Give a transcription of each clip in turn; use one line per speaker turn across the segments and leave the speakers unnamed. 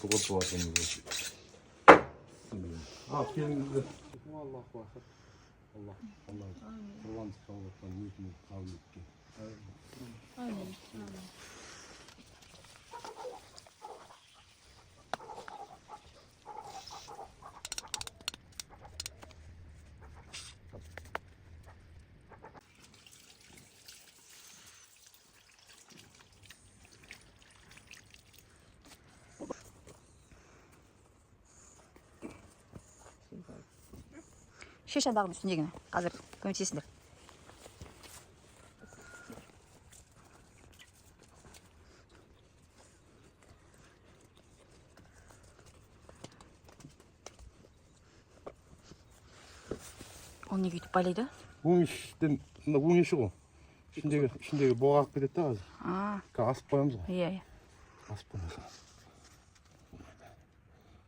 그것도 왔던 거지. келіңіздер. Аллах уақыт. Аллах құрбан сауаптан ниетімізді қабыл еткен.
Амин. Шешадағының үстіндегіні қазір көмектесіңдер. Ол неге үйтіп байлайды?
Өңештен, өңеші ғой. ішіндегі боға алып кетеді да қазір. Асып қоямыз ғой.
Иә.
Асып қоямыз.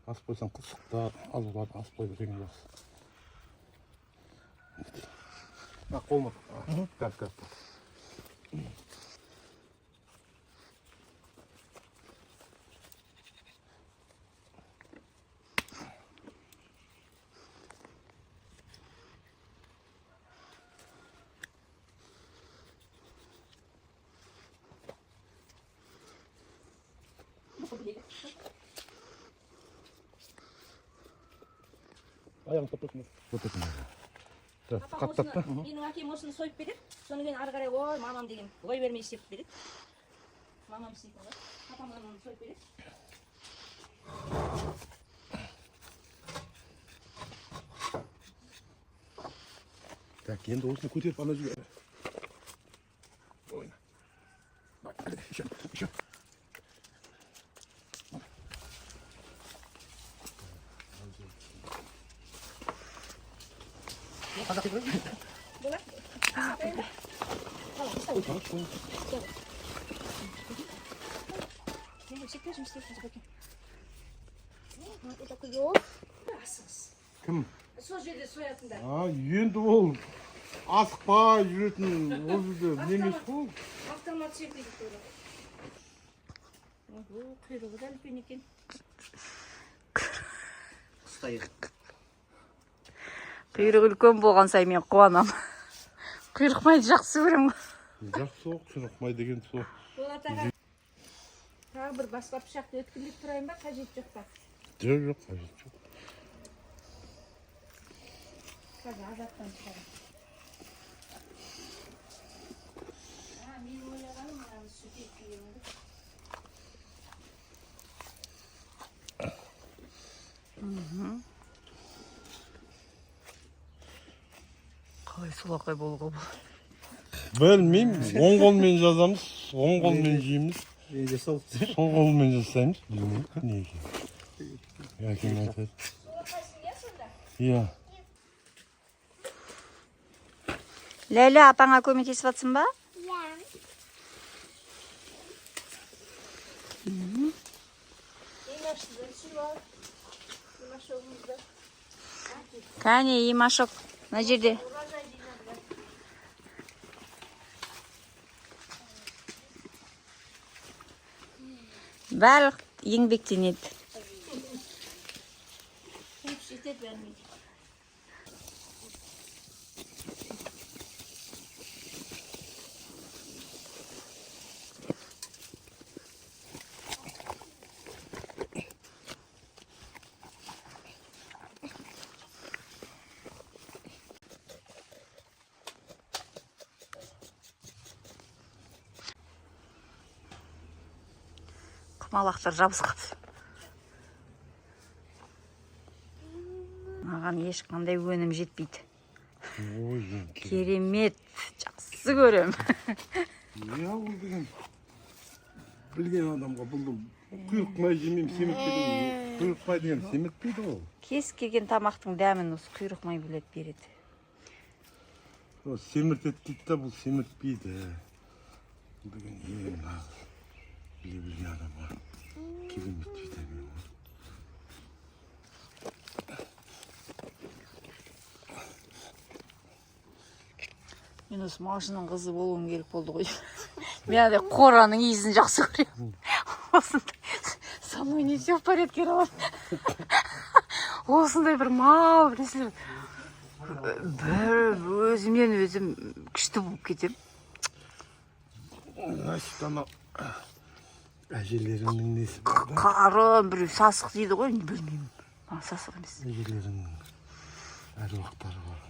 Асып қойсаң қылшықта аз болады, асып қойды деген жақсы. Қолма. Кәп. Аяғын топтасың. Қаттап па?
Менің әкем осыны сойып береді. Соны кейін ары қарай ой мамам деген ой бермей істеп береді. Мамам істейтін ғой. Папам оны сойып береді.
Так, енді осыны көтеріп ана жүгері. Ойна. Бak, еще. Қазақ деп қойып.
Болады.
Кім?
Сол жерде соятында.
Енді ол асықпай жүретін ол жерде немес қой.
Автомат секілді көрі. Құйрығы да үлкен екен.
Қыстайыр.
Құйрық үлкен болған сай мен қуанам. Құйрық майды жақсы көрем.
Жақсы оқ, құйрық май деген сол.
Болат аға. Тағы бір басқа пышақты өткіліп тұрайын ба, қажет жоқ па?
Жоқ, қажет жоқ.
Қазір азаттан шығарым. Мен ойлағаным мынаны сүте күйемді. Қалай сұлақай болуға бұл?
Білмеймін, оң қолмен жазамыз, оң қолмен жейміз. Сол қолмен жасаймыз, білмеймін, неге. Әкем айтады. Иә.
Ләйлә, апаңа көмектесіп жатсың ба?
Иә.
Кәне, емашық. Мына жерде. Барлық еңбектенеді. Құмалақтар жабысқап. Маған ешқандай өнім жетпейді. Керемет, жақсы көрем.
Иә, ол деген білген адамға бұл құйрық май жемеймін, семіртпейді. Құйрық май деген семіртпейді ол.
Кез келген тамақтың дәмін осы құйрық май білет береді.
Семіртеді дейді да, бұл семіртпейді. Бұл деген ең нағыз. Білген адамға керемет витамин ғой.
Мен осы машинаның қызы болуым керек болды ғой. Мен қораның иісін жақсы көремін. Осындай
со мной не все в порядке, Ролан. Осындай бір мал, білесіздер. Өзімнен өзім күшті болып кетем.
Значит, анау әжелеріңнің несі бар да?
Қарын, бір сасық дейді ғой, білмеймін. Сасық емес.
Әжелеріңнің әруақтары бар.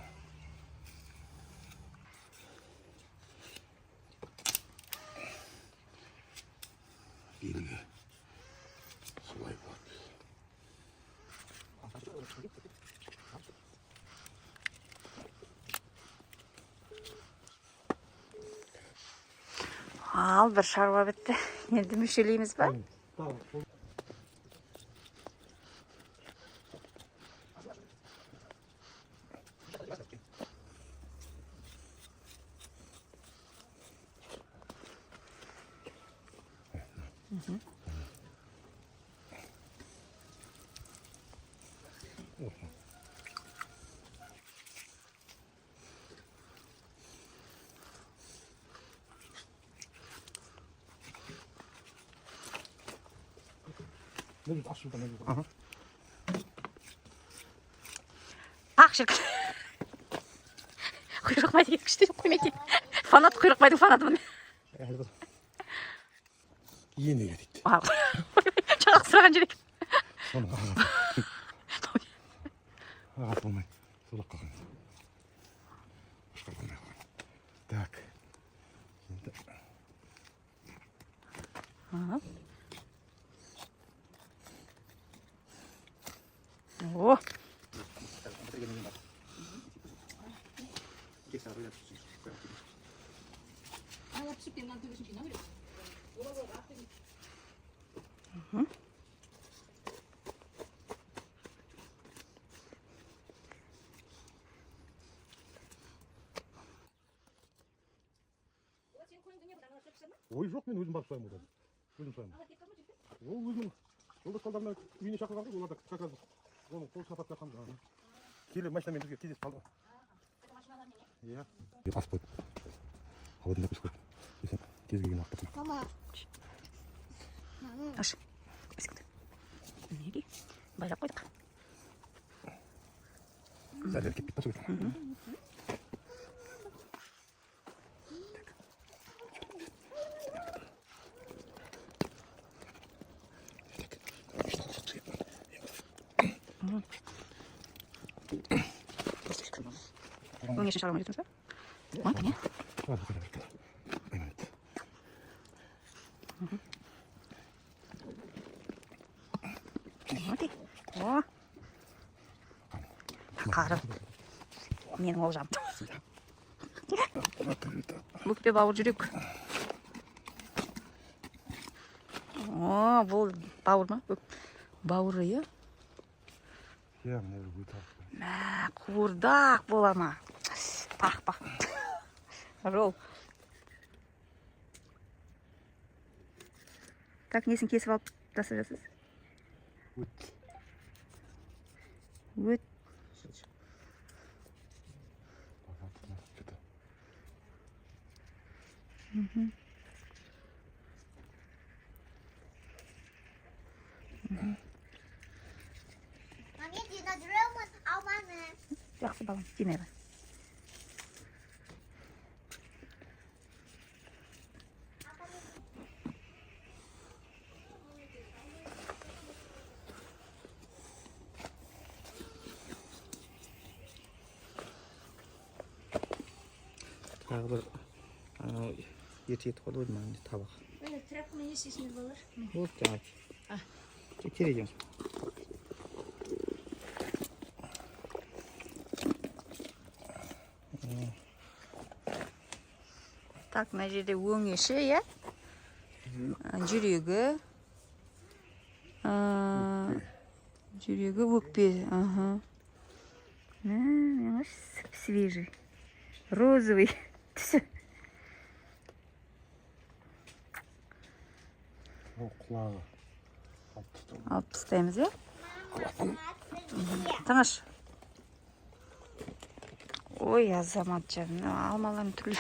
Белгі. Солай болады.
Ал, бір шаруа бітті. Енді мүшелейміз ба? Ақ шіркін. Құйрық майды күшті қоймайды. Фанат құйрық майды фанатымын.
Енеге дейді.
Жаңағы сұраған жер екен.
Соны ағат болмай. Солақ қалған. Башқа болмай қалған. Так.
О!
Ой, жоқ, мен өзім барып сұраймын одан. Өзім сұраймын. Ол өзінің жолдас балдарына үйіне шақырған ғой, оларда как раз оның қол шапат жатқан. Келе машинамен бізге кездесіп қалды. Иә. Асып қойды. Ауадында көз көрді. Десем, кез келген уақытта.
Мама.
Аш. Неге? Байлап қойдық.
Зәлер кетпейді па сөйтіп.
Вы мне шаром идете, да? Вот они. Вот и. О. Қары. Менің олжам. Бүкпе бауыр жүрек. О, бұл бауыр ма? Бауыры, е?
Иә, міне өте.
Мә, қуырдақ бола ма? Пақ. Рол. Так, несін кесіп алып тасып жасыз? Өт.
Маме, динозаврымыз алманы.
Жақсы балам, демейлі.
Тағы бір ерте етіп қалды ғой мына табақ.
Міне тряпкамен не істейсіңіз балалар?
Вот жаңа. Терейдеміз.
Так, мына жерде өңеші, е? Жүрегі. Жүрегі өкпе. Свежий. Розовый. Түсі.
Ол құлағы.
Алып тастаймыз, е? Таңаш. Ой, азамат жаным. Алмаларым түрлі.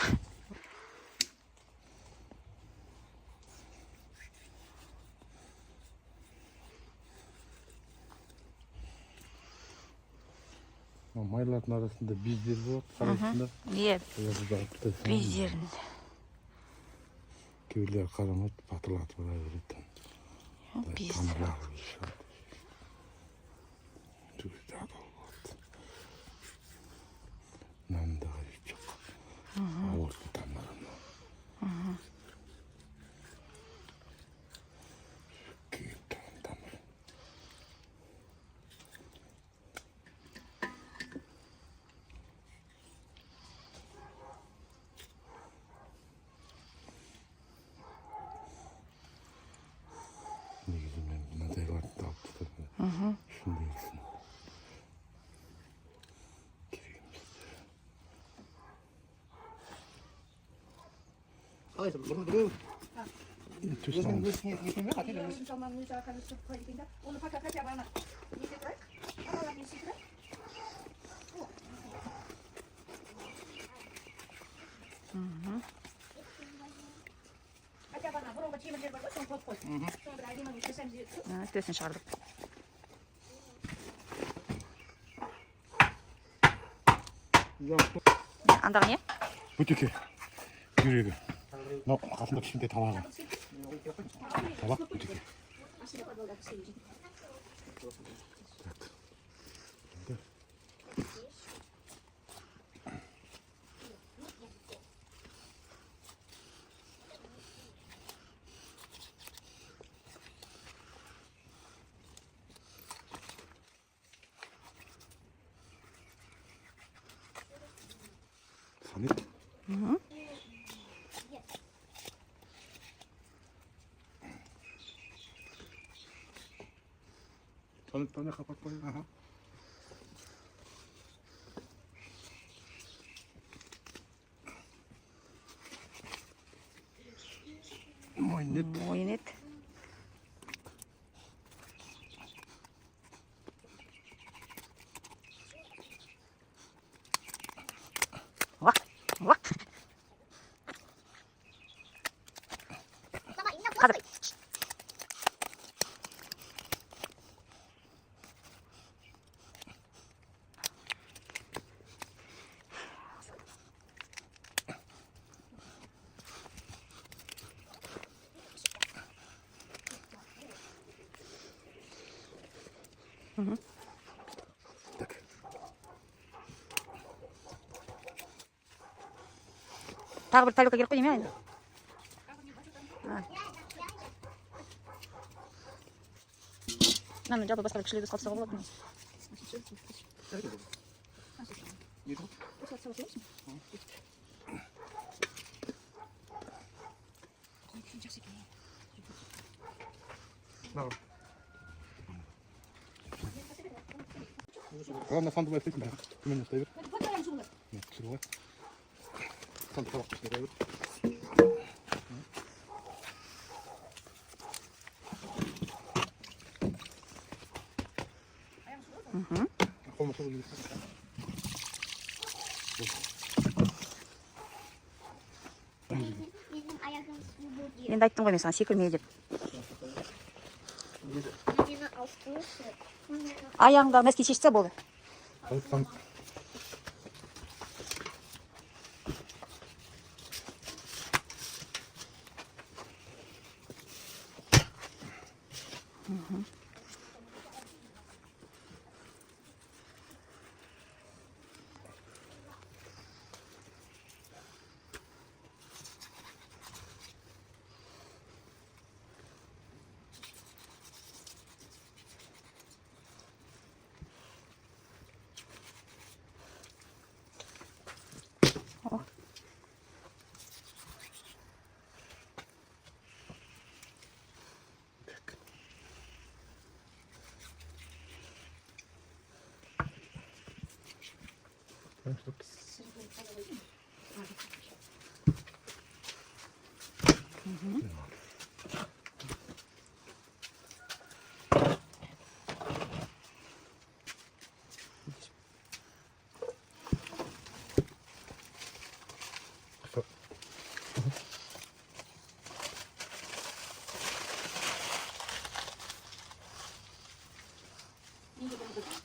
Майлардың арасында бездер болады, қарайсыңдар.
Иә,
Оларды да алып тастайсың.
бездерінде.
Кейбіреулері қарамайды, батырлатып ала береді.
Бездер.
Тамырлары шығады. Түгелде адал болады. Нанында қажет жоқ. Ауырды тамырына. Күйіп тұрған тамыр. Негізі мен мынандайларды да алып тұтатынмын. Шындайсың. Керек емес.
қалайсың бұрын біреу
Төсін
несіне ме қателер
өзім салмағын өзі қазір түсіп қойды екен да. Оны пока хотя бы ана нете тұрайық. Апалармен секіріп. Хотя бы ана бұрынғы темірлер бар ғой, соны қойып қой. Соны бір әдемі жасаймыз деп тұр.
Төсін шығардық. Андағы не?
Бөтеке. Жүрегі. Мынау қасында кішкентай табағы. Табақ бөтеке.
Асыра подолдап істейді.
Санет. Санеттан не қапат қой. Мойнет.
Мойын ет. Уақ, уақ. Қазір.
Так.
Тағы бір тарелка керек қой неме? Мынаны жалпы басқа кішілерді салсаға болады ма?
Главное, санды байып кетсін. Төменнен ұстай бер.
Вот баян суылар.
Түсір ғой. Санды табақ ішіне қой бер. Қолына су келеді.
Benim ayağım bu diyor.
Енді айттым ғой мен саған секірме деп.
Benim altı.
Аяғыңдағы нәски шешсе болды.
Қайыптан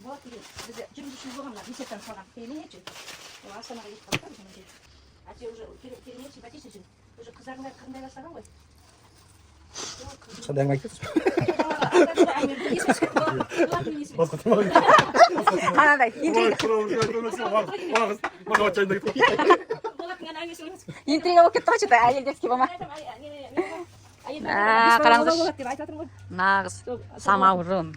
болот деген бізде жүргізушіміз болғанда бесектен салған переменечі ол астанаға кетіп қалды да біздің жерде а сен уже переменечі бәтесің уже қыздарыңдар қандай бастаған ғой
Қандай әңгіме айтып
басқа тамақ
Анандай интрига интрига болып кетті ғой что-то әйелдерский болма. Қараңыздаршы. Нағыз самаурын.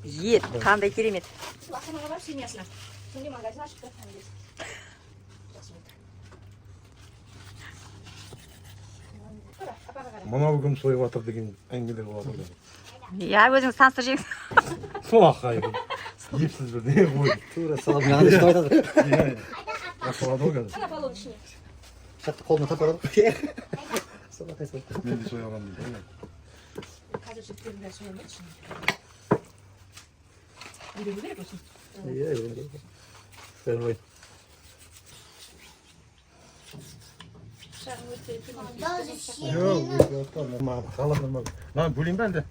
Ет қандай керемет.
Астанаға барып семьясына сондай магазин ашып жатқан кез
мынау кім сойып жатыр деген әңгімелер болады ғой
Иә, өзіңіз таныстырып жеңіз.
сол ақайы епсіз бір не ғой
тура салып маған ұстап айтады.
ашылады ғой қазір
ана баллон ішіне
Шатты қолына тартып алады. Сол қайсы.
мен де соя алғанмын дейді
қазір жігіттердің бәрі соямайды ішіне үйрену керек осыны
Иә, иә.
шағын өте
Даже
жоқ
щебенок.
халат нормально маған бөлейін ба әлде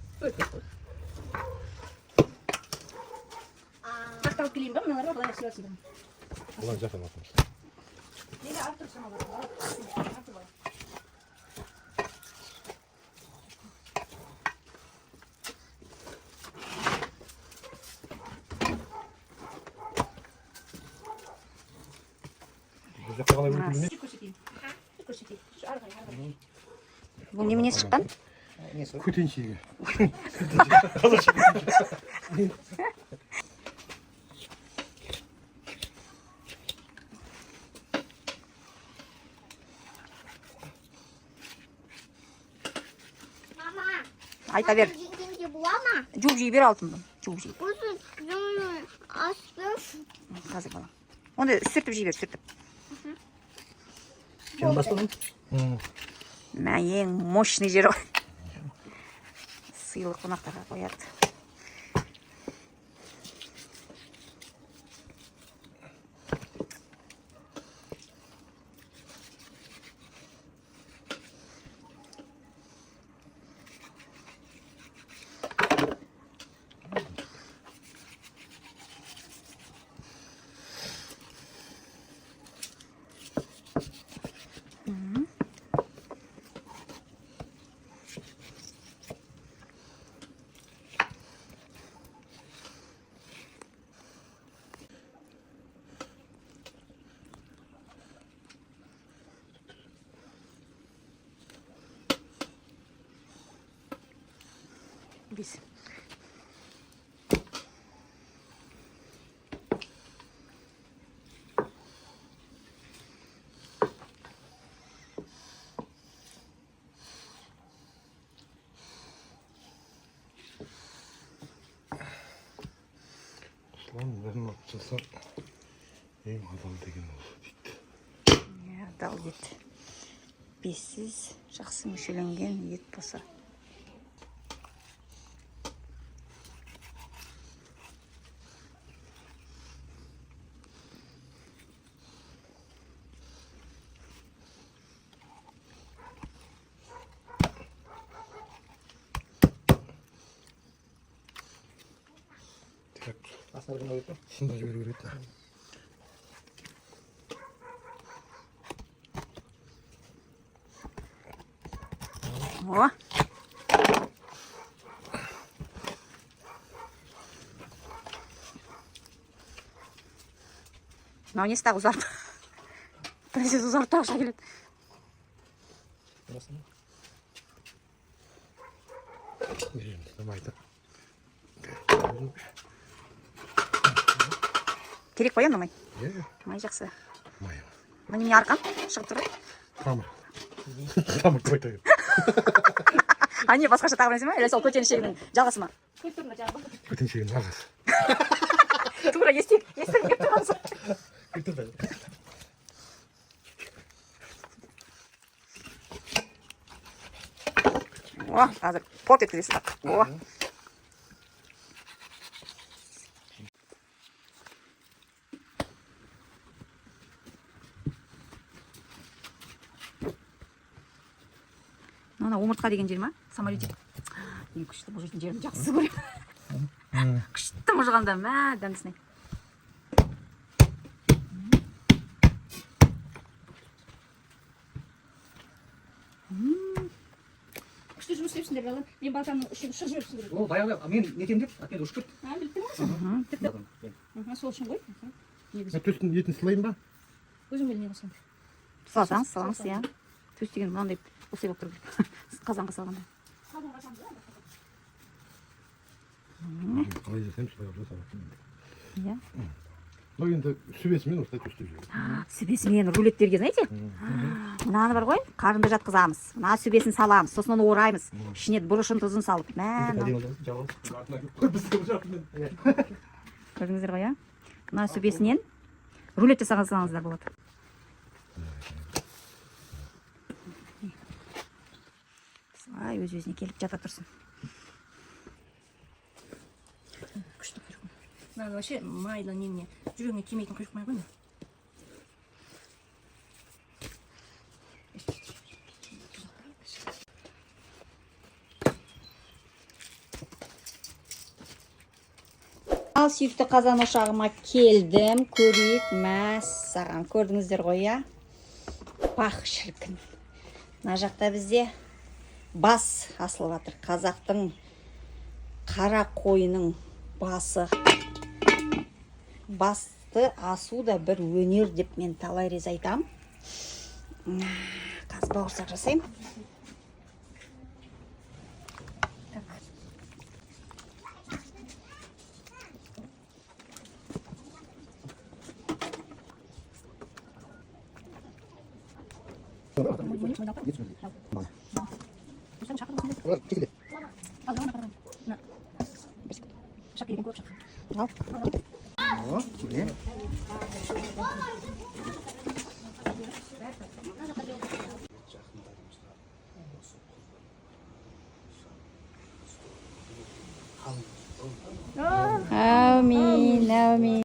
ақталып келейін ба мыналарға былай сыйласын бұрын
бұлай жасап жатырмыз
неге алып тұрсың олар
бұл жақта қалай өтілмей
көрсетейін көрсетейін арғай
Бұл неменесі шыққан?
Несі?
көтеншегі
Мама,
Айта бер.
жеңгенге бола ма?
Жуып жей бер алтынды. Жуып жей.
Осы жүнін астын.
Қазір балам. Оны сүртіп жей бер, сүртіп.
Жан бастадың?
Мә ең мощный жері ғой. Сыйлық қонақтарға қояды. Biz.
Lan бәрін алып жасап ең адал деген осы дейді
Адал ет. Бессіз, жақсы мүшеленген ет болса.
Астына кім қойды?
шында жіберу керек та
О! Мынау несі тағы ұзарып. Біресе ұзарып тағы шыға келеді. Керек қоям май. Май жақсы.
май
Міне не арқан шығып тұр.
қамыр қойта
А не, басқаша тағы нәрсе ма? Или сол көтеншегінің жалғасы ма?
көтеншегінің ағасы
Тура естіп кетті қалса. О, қазір порт еткізесіз. О. Ана омыртқа деген жер ма? Самолетик. Ең күшті бұл жердің жерін жақсы көремін. күшті мұжығанда мә дәмдісіне.
Күшті жұмыс істепсіңдер балалар. Мен балтаның ұшын шығып жіберіпсің керек.
Ол баяғыда мен нетем деп әкелді ұшып кетті.
Біліп тұрмын ғой. Сол үшін ғой.
Төстің етін сылайын ба?
Өзің біл не қылсаң.
Салаңыз, иә. Төс деген мынандай ұсай болып тұру керек. Қазанға салғанда.
Қалай жасаймын, солай қылып жасаймын.
Иә.
Но енді сүбесімен осылай төстеп жүрмін.
Сүбесімен рулеттерге, знаете? Мынаны бар ғой, қарынды жатқызамыз. Мына сүбесін саламыз, сосын оны ораймыз. Ішіне бұрышын тұзын салып. Көрдіңіздер ғой, иә? Мына сүбесінен рулет жасағансаңыздар болады. Солай өз-өзіне келіп жата тұрсын.
Күшті құйрық. Мынаны вообще майлы немене жүрегіне тимейтін құйрық май ғой.
Ал сүйікті қазан ошағыма келдім, көрейік, мәссаған. Көрдіңіздер ғой, иә? Пах, шіркін. Мына жақта бізде бас асылып жатыр. Қазақтың қара қойының басы. Басты асу да бір өнер деп мен талай рет айтам. Қазір бауырсақ жасайым. Әумин, әумин.